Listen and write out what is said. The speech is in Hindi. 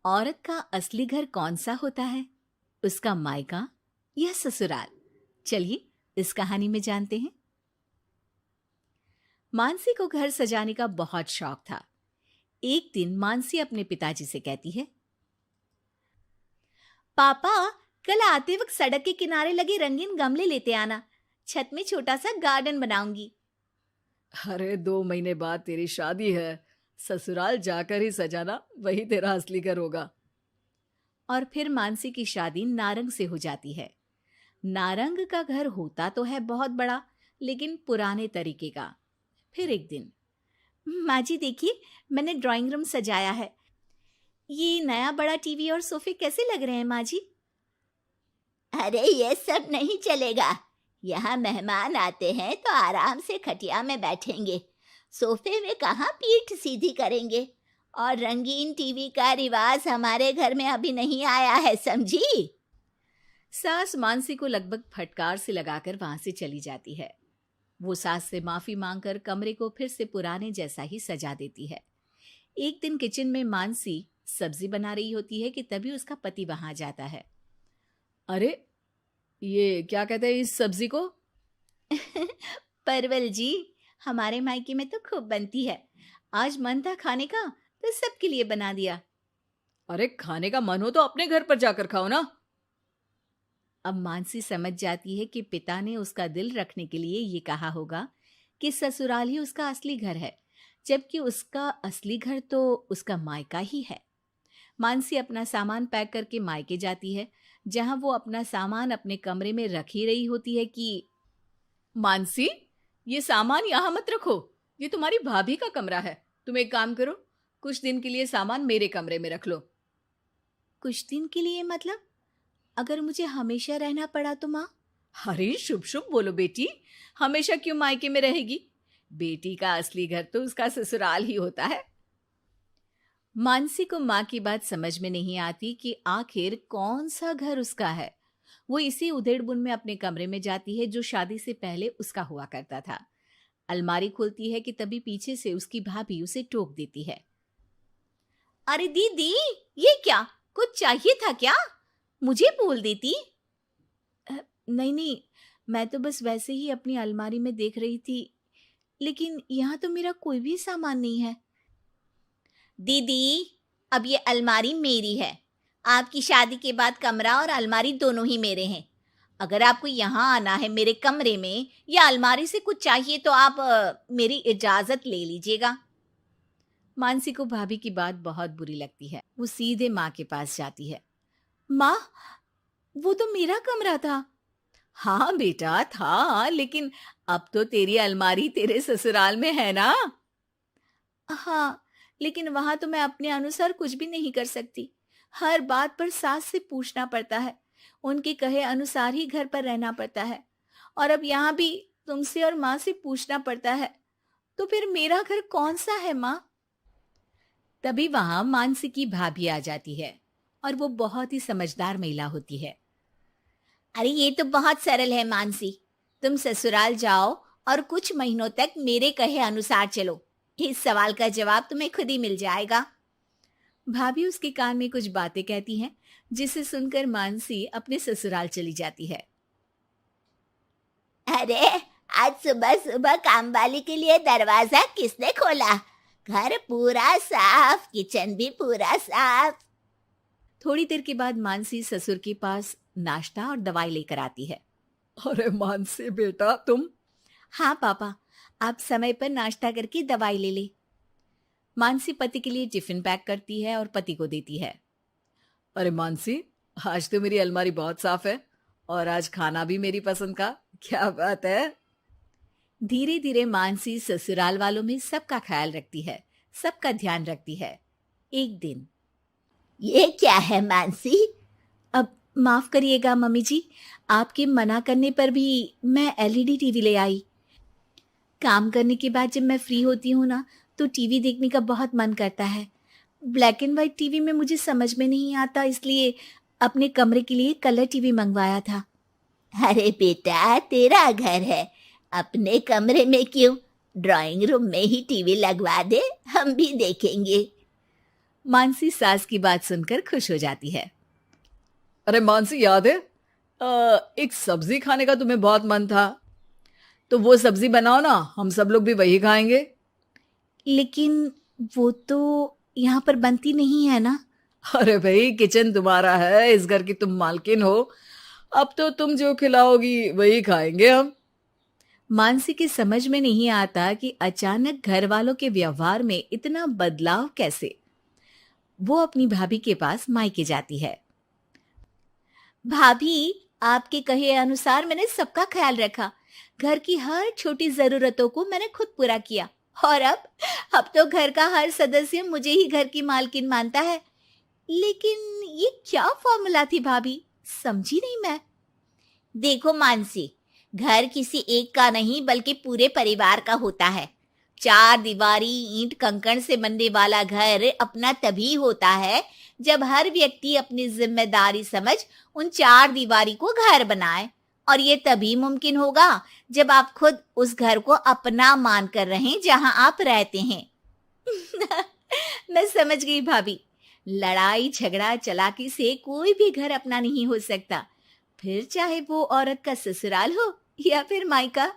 औरत का असली घर कौन सा होता है? उसका मायका या ससुराल? चलिए इस कहानी में जानते हैं। मानसी को घर सजाने का बहुत शौक था। एक दिन मानसी अपने पिताजी से कहती है, पापा, कल आते वक्त सड़क के किनारे लगे रंगीन गमले लेते आना। छत में छोटा सा गार्डन बनाऊंगी। अरे 2 महीने बाद तेरी शादी है। ससुराल जाकर ही सजाना, वही तेरा असली घर होगा। और फिर मानसी की शादी नारंग से हो जाती है। नारंग का घर होता तो है बहुत बड़ा, लेकिन पुराने तरीके का। फिर एक दिन, माँ जी देखिए, मैंने ड्राइंग रूम सजाया है। ये नया बड़ा टीवी और सोफे कैसे लग रहे हैं माँ जी? अरे ये सब नहीं चलेगा। यहाँ मेहमान आते हैं तो आराम से खटिया में बैठेंगे, सोफे में कहाँ पीठ सीधी करेंगे। और रंगीन टीवी का रिवाज हमारे घर में अभी नहीं आया है, समझी? सास मानसी को लगभग फटकार से लगाकर वहां से चली जाती है। वो सास से माफी मांगकर कमरे को फिर से पुराने जैसा ही सजा देती है। एक दिन किचन में मानसी सब्जी बना रही होती है कि तभी उसका पति वहां आ जाता है। अरे ये क्या कहते हैं इस सब्जी को? परवल जी, हमारे मायके में तो खूब बनती है। आज मन था खाने का तो सबके लिए बना दिया। अरे खाने का मन हो तो अपने घर पर जाकर खाओ ना। अब मानसी समझ जाती है कि पिता ने उसका दिल रखने के लिए ये कहा होगा कि ससुराल ही उसका असली घर है, जबकि उसका असली घर तो उसका मायका ही है। मानसी अपना सामान पैक करके मायके जाती है। जहां वो अपना सामान अपने कमरे में रख ही रही होती है कि मानसी, ये सामान यहाँ मत रखो, ये तुम्हारी भाभी का कमरा है। तुम एक काम करो, कुछ दिन के लिए सामान मेरे कमरे में रख लो। कुछ दिन के लिए मतलब? अगर मुझे हमेशा रहना पड़ा तो माँ? अरे शुभ शुभ बोलो बेटी, हमेशा क्यों मायके में रहेगी? बेटी का असली घर तो उसका ससुराल ही होता है। मानसी को माँ की बात समझ में नहीं आती कि आखिर कौन सा घर उसका है। वो इसी उधेड़बुन में अपने कमरे में जाती है जो शादी से पहले उसका हुआ करता था। अलमारी खोलती है कि तभी पीछे से उसकी भाभी उसे टोक देती है। अरे दीदी, ये क्या? कुछ चाहिए था क्या? मुझे बोल देती। नहीं नहीं, मैं तो बस वैसे ही अपनी अलमारी में देख रही थी, लेकिन यहाँ तो मेरा कोई भी सामान नहीं है। दीदी, अब ये अलमारी मेरी है। आपकी शादी के बाद कमरा और अलमारी दोनों ही मेरे हैं। अगर आपको यहाँ आना है मेरे कमरे में या अलमारी से कुछ चाहिए तो आप मेरी इजाजत ले लीजिएगा। मानसी को भाभी की बात बहुत बुरी लगती है। वो सीधे माँ के पास जाती है। माँ, वो तो मेरा कमरा था। हाँ बेटा था, लेकिन अब तो तेरी अलमारी तेरे ससुराल में है ना। हाँ, लेकिन वहां तो मैं अपने अनुसार कुछ भी नहीं कर सकती। हर बात पर सास से पूछना पड़ता है। उनके कहे अनुसार ही घर पर रहना पड़ता है। और अब यहाँ भी तुमसे और माँ से पूछना पड़ता है। तो फिर मेरा घर कौन सा है माँ? तभी वहां मानसी की भाभी आ जाती है और वो बहुत ही समझदार महिला होती है। अरे ये तो बहुत सरल है मानसी। तुम ससुराल जाओ और कुछ महीनों तक मेरे कहे अनुसार चलो। इस सवाल का जवाब तुम्हें खुद ही मिल जाएगा। भाभी उसके कान में कुछ बातें कहती हैं, जिसे सुनकर मानसी अपने ससुराल चली जाती है। अरे आज सुबह सुबह काम वाली के लिए दरवाजा किसने खोला? घर पूरा साफ, किचन भी पूरा साफ। थोड़ी देर के बाद मानसी ससुर के पास नाश्ता और दवाई लेकर आती है। अरे मानसी बेटा तुम। हाँ पापा, आप समय पर नाश्ता करके दवाई ले ले। मानसी पति के लिए टिफिन पैक करती है और पति को देती है। अरे मानसी, आज तो मेरी अलमारी बहुत साफ है और आज खाना भी मेरी पसंद का। क्या बात है। धीरे धीरे मानसी ससुराल वालों में सबका ख्याल रखती है, सबका ध्यान रखती है। एक दिन, ये क्या है मानसी? अब माफ करिएगा मम्मी जी, आपके मना करने पर भी मैं एलईडी टीवी ले आई। काम करने के बाद जब मैं फ्री होती हूँ ना, तो टीवी देखने का बहुत मन करता है। ब्लैक एंड व्हाइट टीवी में मुझे समझ में नहीं आता, इसलिए अपने कमरे के लिए कलर टीवी मंगवाया था। अरे बेटा, तेरा घर है, अपने कमरे में क्यों? ड्राइंग रूम में ही टीवी लगवा दे, हम भी देखेंगे। मानसी सास की बात सुनकर खुश हो जाती है। अरे मानसी, याद है एक सब्जी खाने का तुम्हें बहुत मन था, तो वो सब्जी बनाओ ना, हम सब लोग भी वही खाएंगे। लेकिन वो तो यहाँ पर बनती नहीं है ना। अरे भाई, किचन तुम्हारा है, इस घर की तुम मालकिन हो, अब तो तुम जो खिलाओगी वही खाएंगे हम। मानसी की समझ में नहीं आता कि अचानक घर वालों के व्यवहार में इतना बदलाव कैसे। वो अपनी भाभी के पास मायके जाती है। भाभी, आपके कहे अनुसार मैंने सबका ख्याल रखा। घर की हर छोटी जरूरतों को मैंने खुद पूरा किया। और अब तो घर का हर सदस्य मुझे ही घर की मालकिन मानता है। लेकिन ये क्या फॉर्मूला थी भाभी, समझी नहीं मैं। देखो मानसी, घर किसी एक का नहीं बल्कि पूरे परिवार का होता है। चार दीवारी ईंट कंकड़ से बनने वाला घर अपना तभी होता है जब हर व्यक्ति अपनी जिम्मेदारी समझ उन चार दीवारी को घर बनाए। और ये तभी मुमकिन होगा जब आप खुद उस घर को अपना मान कर रहें जहां आप रहते हैं। मैं समझ गई भाभी। लड़ाई झगड़ा चालाकी से कोई भी घर अपना नहीं हो सकता, फिर चाहे वो औरत का ससुराल हो या फिर मायका।